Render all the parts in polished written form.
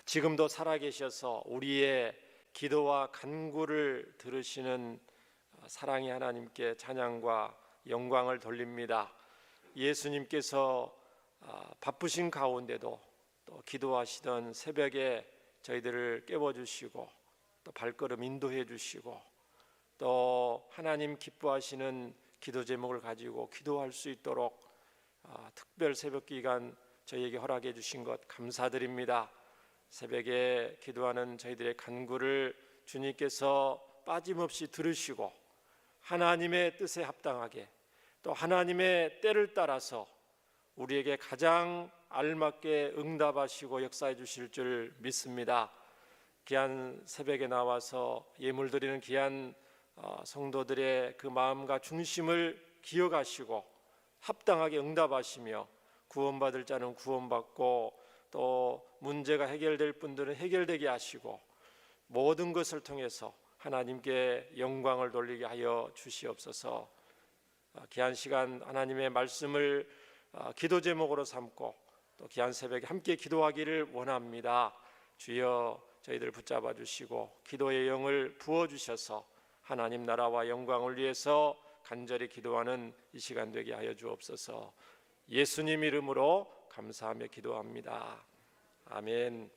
지금도 살아계셔서 우리의 기도와 간구를 들으시는 사랑의 하나님께 찬양과 영광을 돌립니다. 예수님께서 바쁘신 가운데도 또 기도하시던 새벽에 저희들을 깨워주시고 또 발걸음 인도해 주시고 또 하나님 기뻐하시는 기도 제목을 가지고 기도할 수 있도록 특별 새벽 기간 저희에게 허락해 주신 것 감사드립니다. 새벽에 기도하는 저희들의 간구를 주님께서 빠짐없이 들으시고 하나님의 뜻에 합당하게 또 하나님의 때를 따라서 우리에게 가장 알맞게 응답하시고 역사해 주실 줄 믿습니다. 귀한 새벽에 나와서 예물 드리는 귀한 성도들의 그 마음과 중심을 기억하시고 합당하게 응답하시며 구원받을 자는 구원받고 또 문제가 해결될 분들은 해결되게 하시고 모든 것을 통해서 하나님께 영광을 돌리게 하여 주시옵소서. 귀한 시간 하나님의 말씀을 기도 제목으로 삼고 또 귀한 새벽에 함께 기도하기를 원합니다. 주여 저희들 붙잡아 주시고 기도의 영을 부어 주셔서 하나님 나라와 영광을 위해서 간절히 기도하는 이 시간 되게 하여 주옵소서. 예수님 이름으로 감사하며 기도합니다. 아멘.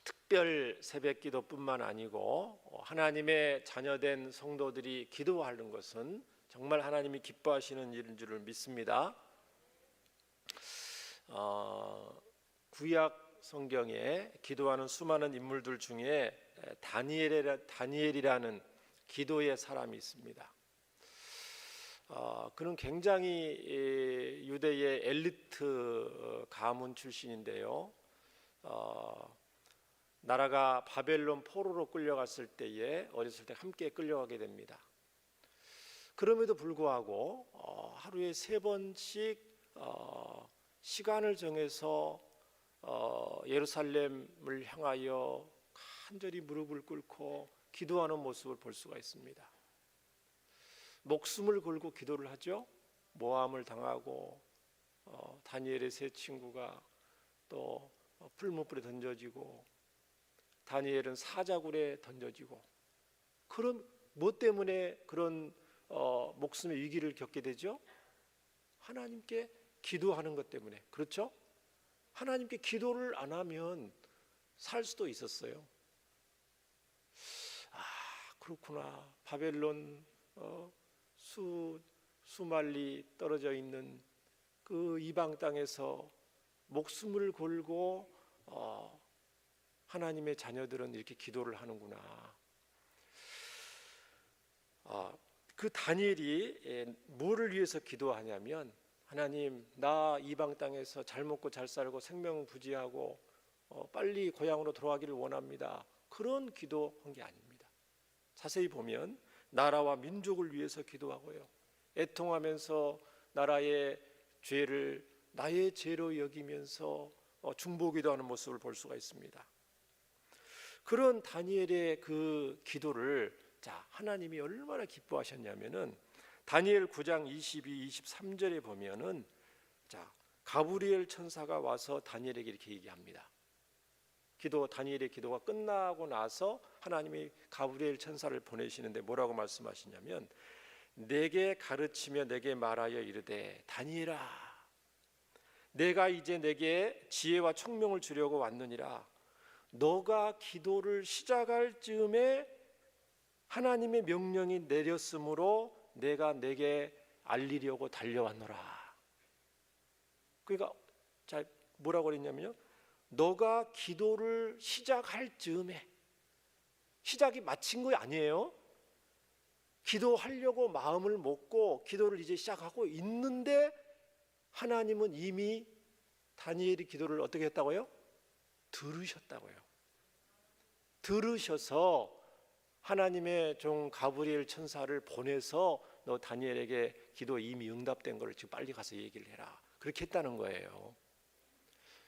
특별 새벽 기도뿐만 아니고 하나님의 자녀된 성도들이 기도하는 것은 정말 하나님이 기뻐하시는 일인 줄을 믿습니다. 구약 성경에 기도하는 수많은 인물들 중에 다니엘이라는 기도의 사람이 있습니다. 그는 굉장히 유대의 엘리트 가문 출신인데요. 나라가 바벨론 포로로 끌려갔을 때에 어렸을 때 함께 끌려가게 됩니다. 그럼에도 불구하고 하루에 3번씩 시간을 정해서 예루살렘을 향하여 간절히 무릎을 꿇고 기도하는 모습을 볼 수가 있습니다. 목숨을 걸고 기도를 하죠. 모함을 당하고 다니엘의 3 친구가 또 풀무불에 던져지고 다니엘은 사자굴에 던져지고 그럼 뭐 때문에 그런 목숨의 위기를 겪게 되죠? 하나님께 기도하는 것 때문에. 그렇죠? 하나님께 기도를 안 하면 살 수도 있었어요. 그렇구나. 바벨론 수말리 떨어져 있는 그 이방 땅에서 목숨을 걸고 하나님의 자녀들은 이렇게 기도를 하는구나. 그 다니엘이 뭐를 위해서 기도하냐면 하나님, 나 이방 땅에서 잘 먹고 잘 살고 생명 부지하고 빨리 고향으로 돌아가기를 원합니다. 그런 기도한 게 아닙니다. 자세히 보면 나라와 민족을 위해서 기도하고요, 애통하면서 나라의 죄를 나의 죄로 여기면서 중보기도하는 모습을 볼 수가 있습니다. 그런 다니엘의 그 기도를 하나님이 얼마나 기뻐하셨냐면은 다니엘 9장 22, 23절에 보면은 가브리엘 천사가 와서 다니엘에게 이렇게 얘기합니다. 다니엘의 기도가 끝나고 나서 하나님이 가브리엘 천사를 보내시는데 뭐라고 말씀하시냐면 내게 가르치며 내게 말하여 이르되 다니엘아, 내가 이제 내게 지혜와 총명을 주려고 왔느니라. 너가 기도를 시작할 즈음에 하나님의 명령이 내렸으므로 내가 내게 알리려고 달려왔노라. 그러니까 뭐라고 그랬냐면요, 너가 기도를 시작할 즈음에, 시작이 마친 거 아니에요. 기도하려고 마음을 먹고 기도를 이제 시작하고 있는데 하나님은 이미 다니엘의 기도를 어떻게 했다고요? 들으셨다고요. 들으셔서 하나님의 종 가브리엘 천사를 보내서 너 다니엘에게 기도 이미 응답된 걸 지금 빨리 가서 얘기를 해라. 그렇게 했다는 거예요.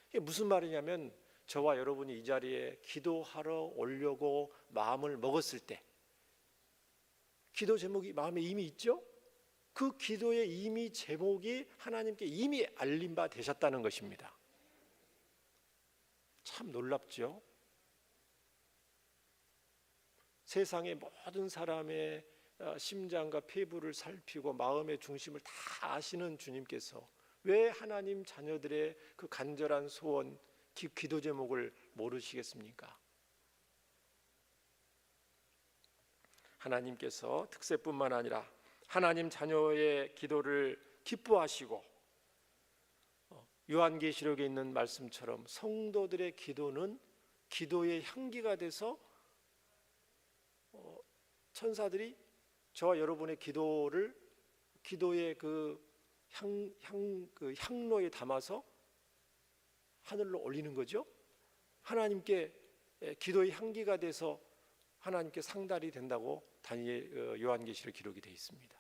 이게 무슨 말이냐면 저와 여러분이 이 자리에 기도하러 오려고 마음을 먹었을 때 기도 제목이 마음에 이미 있죠? 그 기도의 이미 제목이 하나님께 이미 알린 바 되셨다는 것입니다. 참 놀랍죠? 세상의 모든 사람의 심장과 폐부를 살피고 마음의 중심을 다 아시는 주님께서 왜 하나님 자녀들의 그 간절한 소원, 기도 제목을 모르시겠습니까? 하나님께서 특세뿐만 아니라 하나님 자녀의 기도를 기뻐하시고 요한계시록에 있는 말씀처럼 성도들의 기도는 기도의 향기가 돼서 천사들이 저와 여러분의 기도의 그 향로에 담아서 하늘로 올리는 거죠. 하나님께 기도의 향기가 돼서 하나님께 상달이 된다고 다니엘 요한계시록 기록이 되어 있습니다.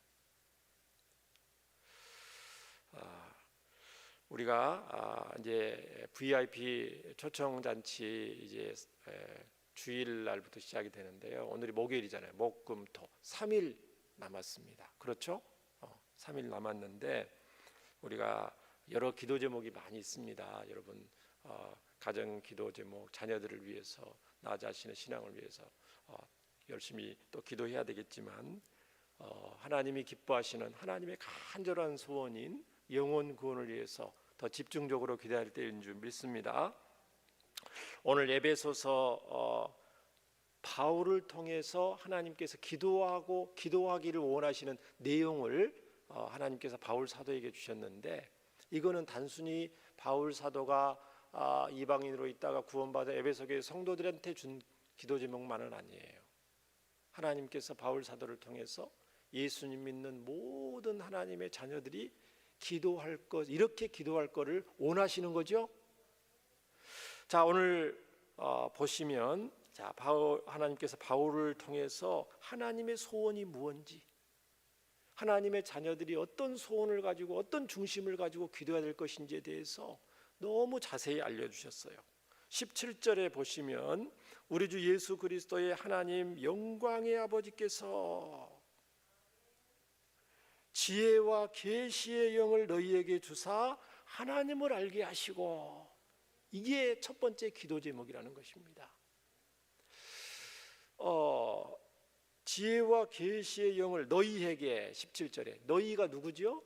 우리가 이제 VIP 초청 잔치 이제 주일 날부터 시작이 되는데요. 오늘이 목요일이잖아요. 목, 금, 토 3일 남았습니다. 그렇죠? 3일 남았는데 우리가 여러 기도 제목이 많이 있습니다. 여러분 가정 기도 제목, 자녀들을 위해서, 나 자신의 신앙을 위해서 열심히 또 기도해야 되겠지만 하나님이 기뻐하시는 하나님의 간절한 소원인 영혼 구원을 위해서 더 집중적으로 기도할 때인 줄 믿습니다. 오늘 에베소서 바울을 통해서 하나님께서 기도하기를 원하시는 내용을 하나님께서 바울 사도에게 주셨는데, 이거는 단순히 바울 사도가 이방인으로 있다가 구원받아 에베소 교회 성도들한테 준 기도 제목만은 아니에요. 하나님께서 바울 사도를 통해서 예수님 믿는 모든 하나님의 자녀들이 기도할 것, 이렇게 기도할 것을 원하시는 거죠. 자, 오늘 보시면 하나님께서 바울을 통해서 하나님의 소원이 무엇인지, 하나님의 자녀들이 어떤 소원을 가지고 어떤 중심을 가지고 기도해야 될 것인지에 대해서 너무 자세히 알려주셨어요. 17절에 보시면 우리 주 예수 그리스도의 하나님 영광의 아버지께서 지혜와 계시의 영을 너희에게 주사 하나님을 알게 하시고, 이게 첫 번째 기도 제목이라는 것입니다. 지혜와 계시의 영을 너희에게, 17절에 너희가 누구죠?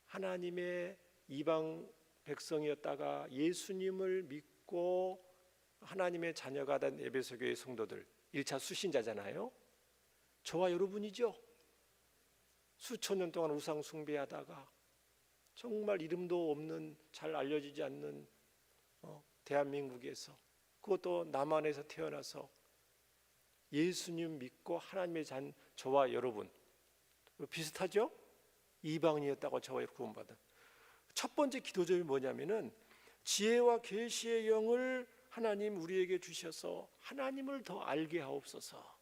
하나님의 이방 백성이었다가 예수님을 믿고 하나님의 자녀가 된 에베소 교회 성도들, 1차 수신자잖아요. 저와 여러분이죠. 수천 년 동안 우상 숭배하다가 정말 이름도 없는, 잘 알려지지 않는 대한민국에서, 그것도 남한에서 태어나서 예수님 믿고 하나님의 잔 저와 여러분, 비슷하죠? 이방인이었다고 저와 구원받은 첫 번째 기도점이 뭐냐면은 지혜와 계시의 영을 하나님 우리에게 주셔서 하나님을 더 알게 하옵소서.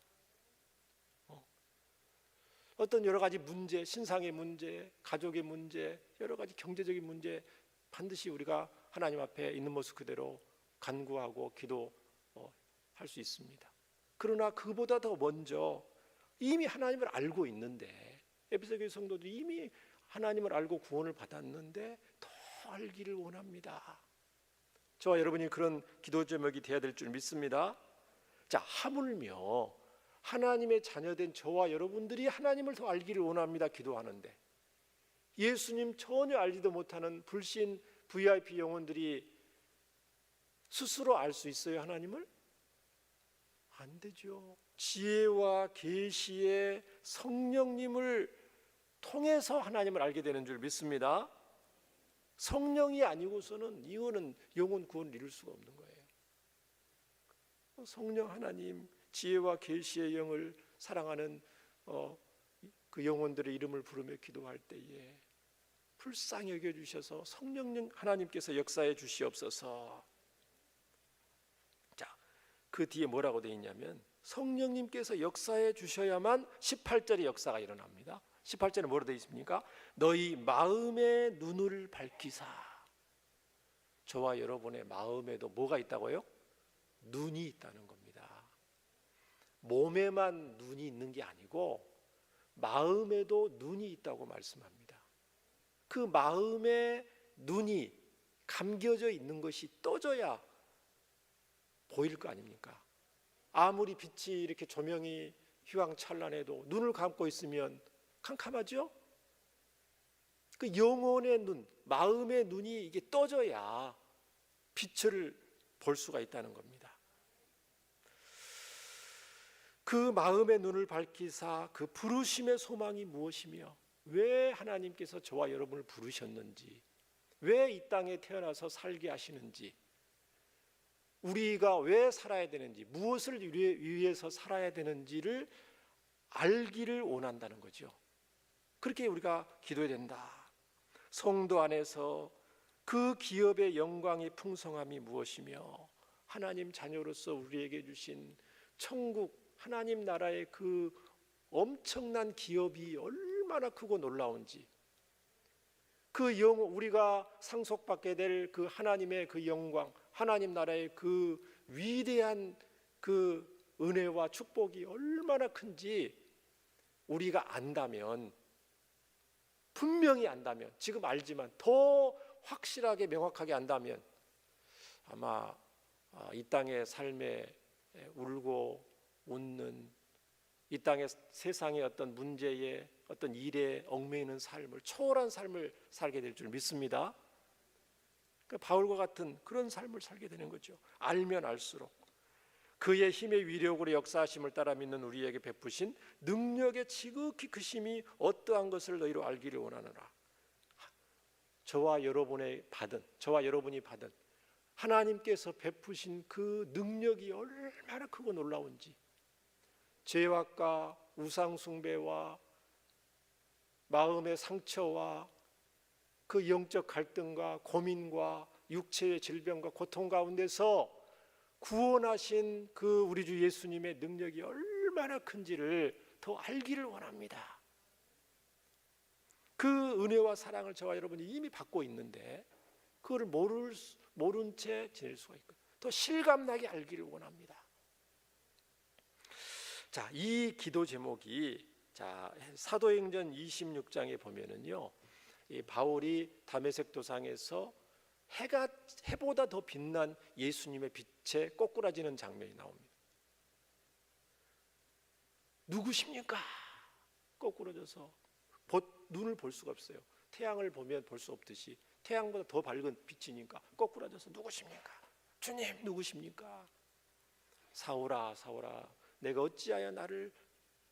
어떤 여러 가지 문제, 신상의 문제, 가족의 문제, 여러 가지 경제적인 문제, 반드시 우리가 하나님 앞에 있는 모습 그대로 간구하고 기도할 수 있습니다. 그러나 그보다 더 먼저 이미 하나님을 알고 있는데, 에베소 교회 성도들이 이미 하나님을 알고 구원을 받았는데 더 알기를 원합니다. 저와 여러분이 그런 기도 제목이 되어야 될 줄 믿습니다. 자, 하물며 하나님의 자녀된 저와 여러분들이 하나님을 더 알기를 원합니다. 기도하는데 예수님 전혀 알지도 못하는 불신 VIP 영혼들이 스스로 알 수 있어요, 하나님을? 안 되죠. 지혜와 계시의 성령님을 통해서 하나님을 알게 되는 줄 믿습니다. 성령이 아니고서는 이거는 영혼 구원을 이룰 수가 없는 거예요. 성령 하나님, 지혜와 계시의 영을 사랑하는 그 영혼들의 이름을 부르며 기도할 때에 불쌍히 여겨주셔서 성령 하나님께서 역사해 주시옵소서. 자, 그 뒤에 뭐라고 되어 있냐면 성령님께서 역사해 주셔야만 18절의 역사가 일어납니다. 18절에 뭐라고 되어 있습니까? 너희 마음의 눈을 밝히사. 저와 여러분의 마음에도 뭐가 있다고요? 눈이 있다는 겁니다. 몸에만 눈이 있는 게 아니고 마음에도 눈이 있다고 말씀합니다. 그 마음의 눈이 감겨져 있는 것이 떠져야 보일 거 아닙니까? 아무리 빛이 이렇게 조명이 휘황찬란해도 눈을 감고 있으면 캄캄하죠? 그 영혼의 눈, 마음의 눈이 이게 떠져야 빛을 볼 수가 있다는 겁니다. 그 마음의 눈을 밝히사 그 부르심의 소망이 무엇이며 왜 하나님께서 저와 여러분을 부르셨는지, 왜 이 땅에 태어나서 살게 하시는지, 우리가 왜 살아야 되는지, 무엇을 위해서 살아야 되는지를 알기를 원한다는 거죠. 그렇게 우리가 기도해야 된다. 성도 안에서 그 기업의 영광이 풍성함이 무엇이며 하나님 자녀로서 우리에게 주신 천국 하나님 나라의 그 엄청난 기업이 얼마나 크고 놀라운지, 그 영혼, 우리가 상속받게 될 그 하나님의 그 영광, 하나님 나라의 그 위대한 그 은혜와 축복이 얼마나 큰지 우리가 안다면, 분명히 안다면, 지금 알지만 더 확실하게 명확하게 안다면 아마 이 땅의 삶에 울고 웃는, 이 땅의 세상의 어떤 문제에 어떤 일에 얽매이는 삶을, 초월한 삶을 살게 될 줄 믿습니다. 그러니까 바울과 같은 그런 삶을 살게 되는 거죠. 알면 알수록 그의 힘의 위력으로 역사하심을 따라 믿는 우리에게 베푸신 능력의 지극히 크심이 어떠한 것을 너희로 알기를 원하노라. 저와 여러분이 받은 하나님께서 베푸신 그 능력이 얼마나 크고 놀라운지, 죄악과 우상숭배와 마음의 상처와 그 영적 갈등과 고민과 육체의 질병과 고통 가운데서 구원하신 그 우리 주 예수님의 능력이 얼마나 큰지를 더 알기를 원합니다. 그 은혜와 사랑을 저와 여러분이 이미 받고 있는데 그걸 모른 채 지낼 수가 있고 더 실감나게 알기를 원합니다. 자, 이 기도 제목이 사도행전 26장에 보면은요, 이 바울이 다메섹 도상에서 해보다 더 빛난 예수님의 빛에 꼬꾸라지는 장면이 나옵니다. 누구십니까? 꼬꾸라져서 눈을 볼 수가 없어요. 태양을 보면 볼 수 없듯이 태양보다 더 밝은 빛이니까 꼬꾸라져서 누구십니까? 주님 누구십니까? 사울아 사울아 내가 어찌하여 나를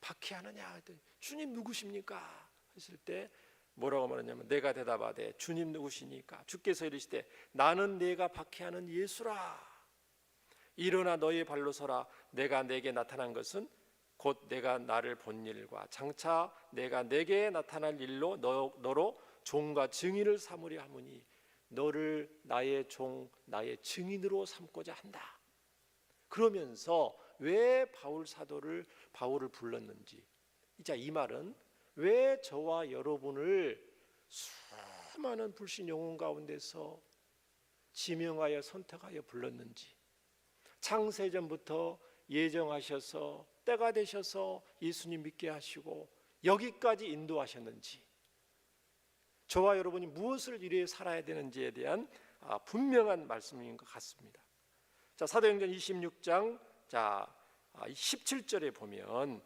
박해하느냐 했더니 주님 누구십니까? 했을 때 뭐라고 말하냐면 내가 대답하되 주님 누구시니까? 주께서 이르시되 나는 내가 박해하는 예수라. 일어나 너의 발로 서라. 내가 내게 나타난 것은 곧 내가 나를 본 일과 장차 내가 내게 나타날 일로 너로 종과 증인을 삼으려 하노니 너를 나의 종 나의 증인으로 삼고자 한다. 그러면서 왜 바울 사도를 바울을 불렀는지, 이 말은 왜 저와 여러분을 수많은 불신 영혼 가운데서 지명하여 선택하여 불렀는지, 창세전부터 예정하셔서 때가 되셔서 예수님 믿게 하시고 여기까지 인도하셨는지, 저와 여러분이 무엇을 위해 살아야 되는지에 대한 분명한 말씀인 것 같습니다. 자, 사도행전 26장 17절에 보면,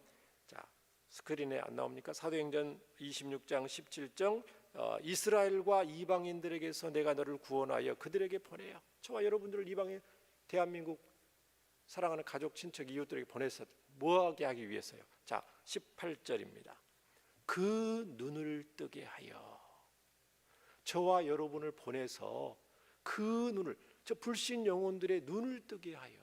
스크린에 안 나옵니까? 사도행전 26장 17절, 이스라엘과 이방인들에게서 내가 너를 구원하여 그들에게 보내요. 저와 여러분들을 이방인 대한민국 사랑하는 가족, 친척, 이웃들에게 보내서 뭐하게 하기 위해서요? 자, 18절입니다. 그 눈을 뜨게 하여, 저와 여러분을 보내서 그 눈을, 저 불신 영혼들의 눈을 뜨게 하여.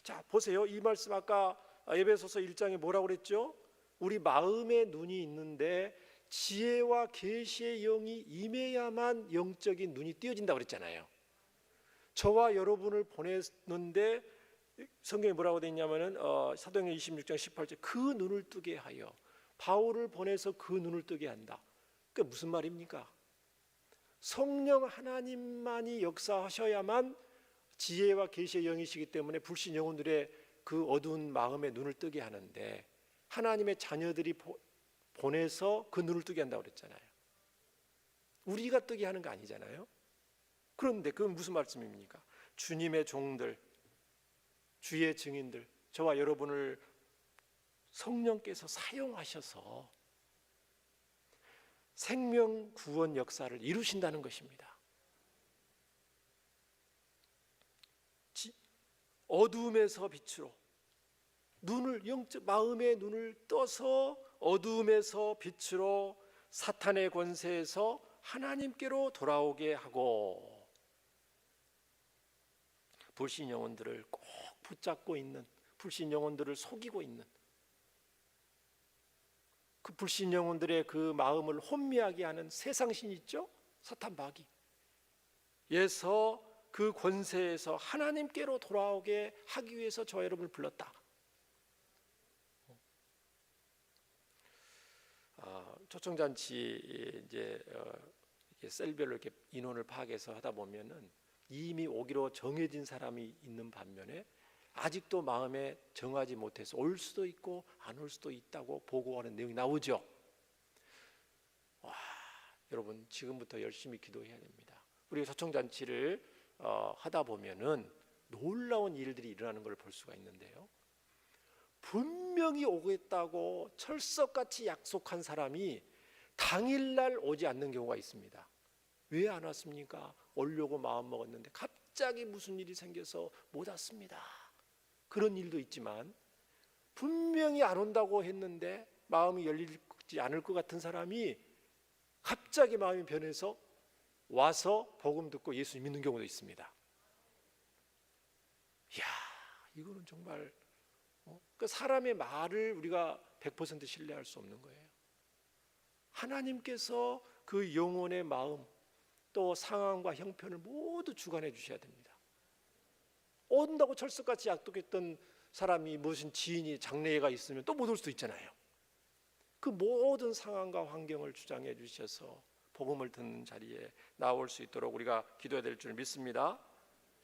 자, 보세요. 이 말씀 아까 에베소서 1장에 뭐라고 그랬죠? 우리 마음의 눈이 있는데 지혜와 계시의 영이 임해야만 영적인 눈이 띄어진다고 그랬잖아요. 저와 여러분을 보냈는데 성경에 뭐라고 되어 있냐면은 사도행전 26장 18절 그 눈을 뜨게 하여, 바울을 보내서 그 눈을 뜨게 한다. 그게 무슨 말입니까? 성령 하나님만이 역사하셔야만 지혜와 계시의 영이시기 때문에 불신 영혼들의 그 어두운 마음의 눈을 뜨게 하는데, 하나님의 자녀들이 보내서 그 눈을 뜨게 한다고 그랬잖아요. 우리가 뜨게 하는 거 아니잖아요. 그런데 그건 무슨 말씀입니까? 주님의 종들, 주의 증인들, 저와 여러분을 성령께서 사용하셔서 생명 구원 역사를 이루신다는 것입니다. 어두움에서 빛으로 눈을 영적 마음의 눈을 떠서 어두움에서 빛으로 사탄의 권세에서 하나님께로 돌아오게 하고 불신 영혼들을 꼭 붙잡고 있는, 불신 영혼들을 속이고 있는 그 불신 영혼들의 그 마음을 혼미하게 하는 세상신 있죠? 사탄 마귀 에서 그 권세에서 하나님께로 돌아오게 하기 위해서 저와 여러분을 불렀다. 초청잔치 이제 셀별로 이렇게 인원을 파악해서 하다 보면은 이미 오기로 정해진 사람이 있는 반면에 아직도 마음에 정하지 못해서 올 수도 있고 안 올 수도 있다고 보고하는 내용이 나오죠. 와, 여러분 지금부터 열심히 기도해야 됩니다. 우리가 초청잔치를 하다 보면은 놀라운 일들이 일어나는 걸 볼 수가 있는데요. 분명히 오겠다고 철석같이 약속한 사람이 당일날 오지 않는 경우가 있습니다. 왜 안 왔습니까? 오려고 마음먹었는데 갑자기 무슨 일이 생겨서 못 왔습니다. 그런 일도 있지만 분명히 안 온다고 했는데 마음이 열리지 않을 것 같은 사람이 갑자기 마음이 변해서 와서 복음 듣고 예수 믿는 경우도 있습니다. 이야, 이거는 정말 그 사람의 말을 우리가 100% 신뢰할 수 없는 거예요. 하나님께서 그 영혼의 마음 또 상황과 형편을 모두 주관해 주셔야 됩니다. 온다고 철석같이 약속했던 사람이 무슨 지인이 장래가 있으면 또 못 올 수도 있잖아요. 그 모든 상황과 환경을 주장해 주셔서 복음을 듣는 자리에 나올 수 있도록 우리가 기도해야 될 줄 믿습니다.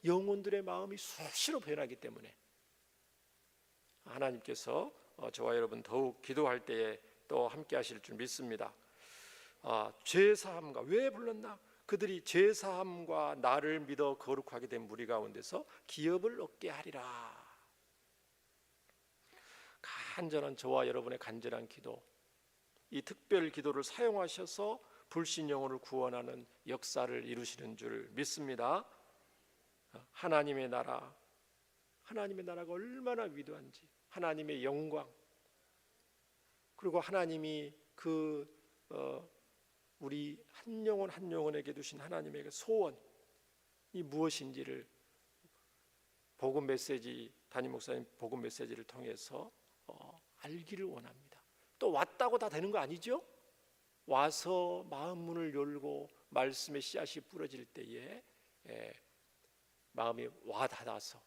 영혼들의 마음이 수시로 변하기 때문에 하나님께서 저와 여러분 더욱 기도할 때에 또 함께 하실 줄 믿습니다. 죄사함과 왜 불렀나? 그들이 죄사함과 나를 믿어 거룩하게 된 무리 가운데서 기업을 얻게 하리라. 간절한 저와 여러분의 간절한 기도, 이 특별 기도를 사용하셔서 불신 영혼을 구원하는 역사를 이루시는 줄 믿습니다. 하나님의 나라, 하나님의 나라가 얼마나 위대한지, 하나님의 영광, 그리고 하나님이 우리 한 영혼 한 영혼에게 두신 하나님의 소원이 무엇인지를 복음 메시지, 담임 목사님 복음 메시지를 통해서 알기를 원합니다. 또 왔다고 다 되는 거 아니죠? 와서 마음 문을 열고 말씀의 씨앗이 뿌려질 때에 마음이 와닿아서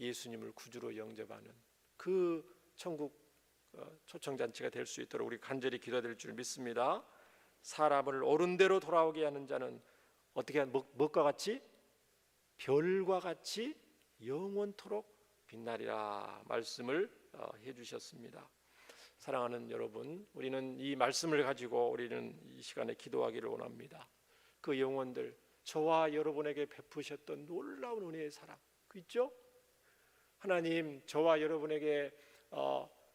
예수님을 구주로 영접하는 그 천국 초청잔치가 될 수 있도록 우리 간절히 기도될 줄 믿습니다. 사람을 옳은 대로 돌아오게 하는 자는 어떻게 무엇과 같이? 별과 같이 영원토록 빛나리라 말씀을 해주셨습니다. 사랑하는 여러분, 우리는 이 말씀을 가지고 우리는 이 시간에 기도하기를 원합니다. 그 영혼들, 저와 여러분에게 베푸셨던 놀라운 은혜의 사랑, 그 있죠? 하나님, 저와 여러분에게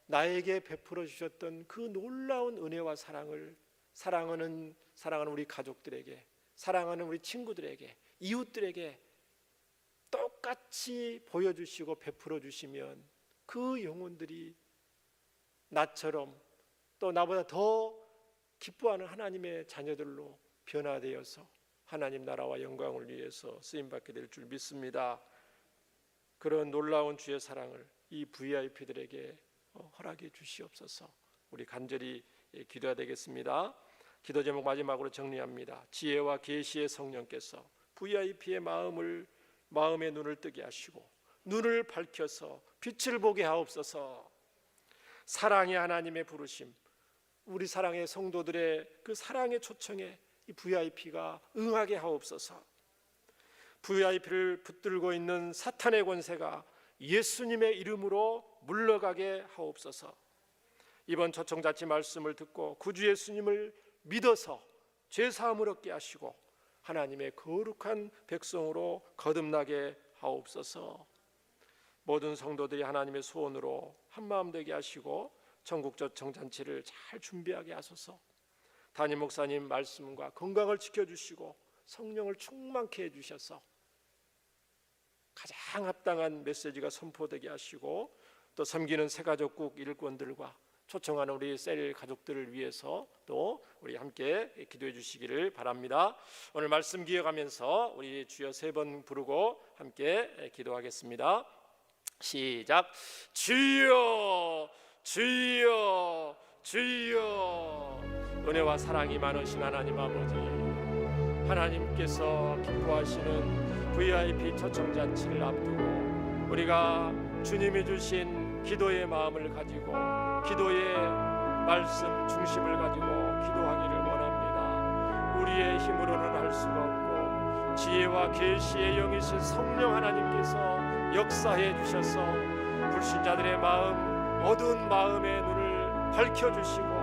나에게 베풀어 주셨던 그 놀라운 은혜와 사랑을 사랑하는 우리 가족들에게, 사랑하는 우리 친구들에게, 이웃들에게 똑같이 보여주시고 베풀어 주시면 그 영혼들이 나처럼 또 나보다 더 기뻐하는 하나님의 자녀들로 변화되어서 하나님 나라와 영광을 위해서 쓰임받게 될 줄 믿습니다. 그런 놀라운 주의 사랑을 이 VIP들에게 허락해 주시옵소서. 우리 간절히 기도해야 되겠습니다. 기도 제목 마지막으로 정리합니다. 지혜와 계시의 성령께서 VIP의 마음의 눈을 뜨게 하시고 눈을 밝혀서 빛을 보게 하옵소서. 사랑의 하나님의 부르심, 우리 사랑의 성도들의 그 사랑의 초청에 이 VIP가 응하게 하옵소서. VIP를 붙들고 있는 사탄의 권세가 예수님의 이름으로 물러가게 하옵소서. 이번 초청자치 말씀을 듣고 구주 예수님을 믿어서 죄사함을 얻게 하시고 하나님의 거룩한 백성으로 거듭나게 하옵소서. 모든 성도들이 하나님의 소원으로 한마음 되게 하시고 천국 초청잔치를 잘 준비하게 하소서. 담임 목사님 말씀과 건강을 지켜주시고 성령을 충만케 해주셔서 가장 합당한 메시지가 선포되게 하시고 또 섬기는 새가족국 일꾼들과 초청하는 우리 셀 가족들을 위해서 또 우리 함께 기도해 주시기를 바랍니다. 오늘 말씀 기억하면서 우리 주여 3번 부르고 함께 기도하겠습니다. 시작. 주여 주여 주여. 은혜와 사랑이 많으신 하나님 아버지, 하나님께서 기뻐하시는 VIP 초청잔치를 앞두고 우리가 주님이 주신 기도의 마음을 가지고 기도의 말씀 중심을 가지고 기도하기를 원합니다. 우리의 힘으로는 할 수가 없고 지혜와 계시의 영이신 성령 하나님께서 역사해 주셔서 불신자들의 마음, 어두운 마음의 눈을 밝혀주시고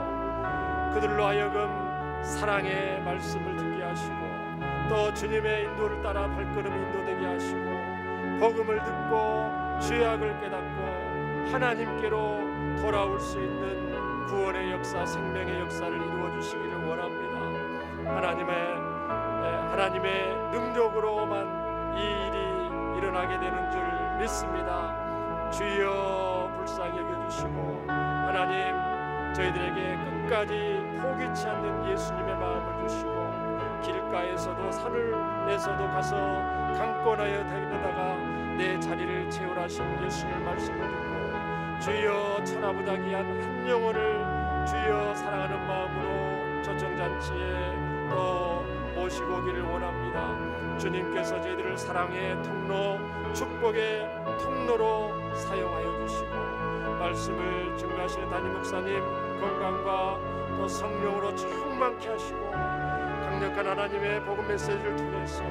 그들로 하여금 사랑의 말씀을 듣게 하시고 또 주님의 인도를 따라 발걸음 인도되게 하시고 복음을 듣고 죄악을 깨닫고 하나님께로 돌아올 수 있는 구원의 역사, 생명의 역사를 이루어 주시기를 원합니다. 하나님의 능력으로만 이 일이 일어나게 되는 줄 믿습니다. 주여 불쌍히 여겨주시고 하나님 저희들에게 끝까지 포기치 않는 예수님의 마음을 주시고 길가에서도 산을에서도 가서 강권하여 다니다가 내 자리를 채우라신 예수님의 말씀을 듣고 주여 천하보다 귀한 한 영혼을 주여 사랑하는 마음으로 초청잔치에 또 모시고 오기를 원합니다. 주님께서 저희들을 사랑의 통로, 축복의 통로로 사용하여 주시고 말씀을 증거하시는 담임 목사님 건강과 또 성령으로 충만케 하시고 강력한 하나님의 복음 메시지를 통해서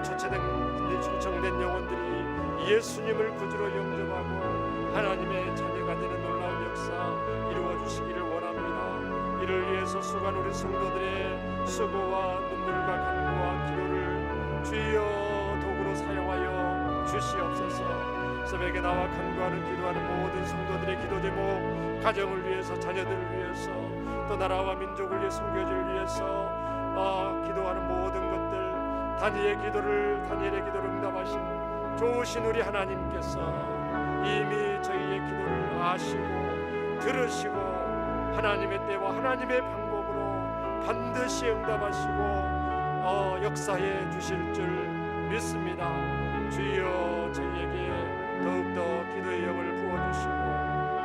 초청된 영혼들이 예수님을 구주로 영접하고 하나님의 자녀가 되는 놀라운 역사 이루어 주시기를 원합니다. 이를 위해서 수고한 우리 성도들의 수고와 눈물과 간구와 기도를 주여 도구로 사용하여 주시옵소서. 새벽에 나와 간구하는 기도하는 모든 성도들의 기도 제목, 가정을 위해서, 자녀들을 위해서, 또 나라와 민족을 위해 섬겨질 위해서 기도하는 모든 것들 다니엘의 기도를 응답하신 좋으신 우리 하나님께서 이미 저희의 기도를 아시고 들으시고 하나님의 때와 하나님의 방법으로 반드시 응답하시고 역사해 주실 줄 믿습니다. 주여 저희에게 더욱더 기도의 영을 부어주시고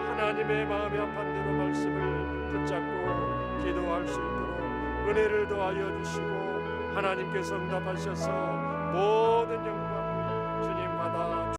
하나님의 마음의 합한대로 말씀을 붙잡고 기도할 수 있도록 은혜를 더하여 주시고 하나님께서 응답하셔서 모든 영광 주님 받아